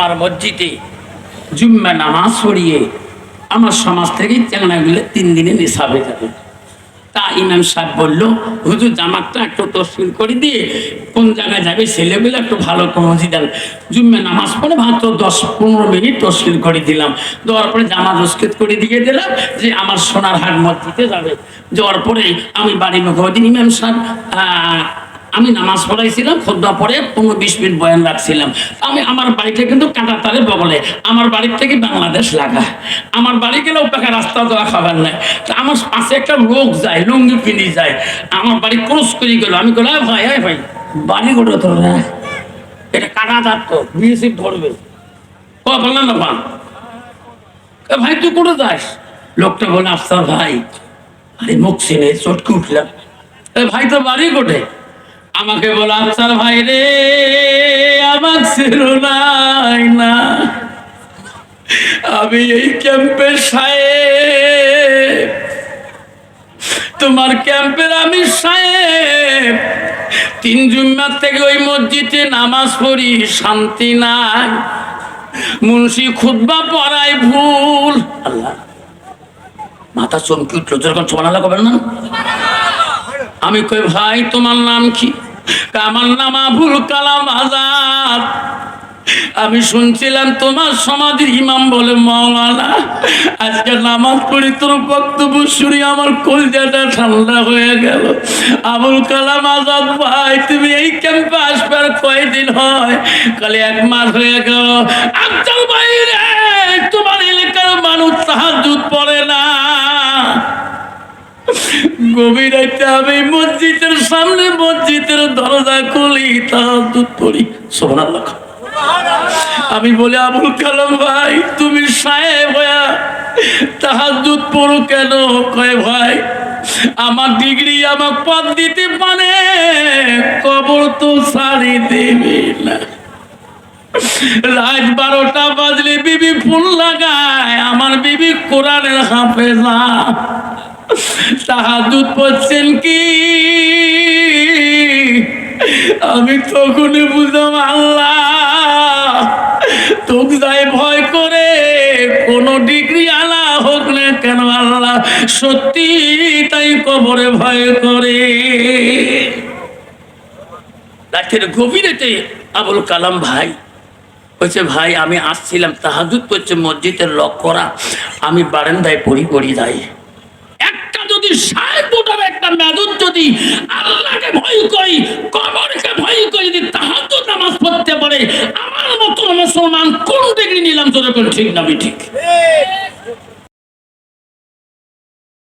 আমার মসজিদে জুম্মা নামাজ পড়িয়ে আমার সমাজ থেকে চেংনাগুলো 3 দিনে নিসাবে যাবে। তা ইমাম সাহেব বলল, হুজুর জামাতটা একটু তসবির করে দিয়ে কোন জায়গায় যাবে ছেলেগুলো একটু ভালো করে মসজিদ দেন। জুম্মা নামাজ পড়ে মাত্র 10-15 মিনিট তসবির করে দিলাম। দেওয়ার পরে জামা রস্কেত করে দিয়ে দিলাম যে আমার সোনারহাট মসজিদে যাবে। যাওয়ার পরে আমি বাড়ি মুখে দিন ইমাম সাহেব আমি নামাজ পড়াইছিলাম, খুতবা পরে 15-20 মিনিট বয়ান রাখছিলাম। আমি আমার বাড়িটা কিন্তু কাঁটাতারের বগলে, আমার বাড়ির থেকে বাংলাদেশ লাগা। আমার বাড়ি গেলেও পাকা রাস্তা দেওয়া খাবার নাই। তা আমার পাশে একটা লোক যায়, লুঙ্গি পিনি যায়, আমার বাড়ি ক্রস করে গেল। আমি বললাম, ভাই ভাই বাড়ি গোটা তো না, এটা কাঁটাতার তো বিএসএফ ধরবে। ও বললাম না বান, ভাই তুই কোথায় যাস? লোকটা বলে, আফসার ভাই। আরে মুখ চিনে চটকে উঠলাম, ভাই তো বাড়ি কোটে? আমাকে বলো, আফসার ভাই রে আমার ছিল নাই না, আমি এই ক্যাম্পের সাহেব, তোমার ক্যাম্পের আমি সাহেব। 3 জুম্মার থেকে ওই মসজিদে নামাজ পড়ি, শান্তি নাই। মুন্সি খুতবা পড়ায় ভুল। আল্লাহ, মাথা চমকি উঠলো, যেরকম সুবহানাল্লাহ করবেন না? আমি কই, ভাই তোমার নাম কি? আমার নাম আবুল কালাম আজাদ। আমি শুনছিলাম তোমার সমাধির ইমাম বলে, মাওলানা আজকে নামাজ পড়ি তোর বক্তব্য শুনি আমার কলজাটা ঠান্ডা হয়ে গেল। আবুল কালাম আজাদ ভাই, তুমি এই ক্যাম্পে আসবার কয়দিন হয়? কালে 1 মাস হয়ে গেল। আফজাল ভাই রে, তোমার এলাকার মানুষ তাহাজ্জুদ পড়ে না। গভীর রাতে আমি মসজিদের সামনে মসজিদের দরজা খুলি, তাহাজ্জুদ পড়ি। সুবহানাল্লাহ। আমি বলি, আবুল কালাম ভাই তুমি সাহেব হইয়া তাহাজ্জুদ পড়ো কেন? কয় ভাই আমার ডিগ্রি আমার পদ দিতে পারে, কবর তো ছাড়ি দেবে না। রাত 12টা বাজলে বিবি ফুল লাগায়, আমার বিবি কোরআনের হাফেজা। তাহাজ্জুদ পড়ছেন কি? আমি তখনই বুঝলাম, আল্লাহ তোকে যাই ভয় করে, কোন ডিগ্রি আলা হোক না কেন আল্লাহ সত্যি তাই কবরে ভয় করে। রাতের গভীরেতে আবুল কালাম ভাই বলছে, ভাই আমি আসছিলাম, তাহাজ্জুদ পড়ছে, মসজিদের লক করা, আমি বারান্দায় পড়ি যাই। একটা যদি সাহেব উঠাবে, একটা মেদুদ যদি আল্লাহকে ভয় করি, কবরকে ভয় করি, যদি তাহাজ্জুদ নামাজ পড়তে পারে, আমার মতো মুসলমান কোন ডিগ্রি নিলাম? তোর ঠিক না? ঠিক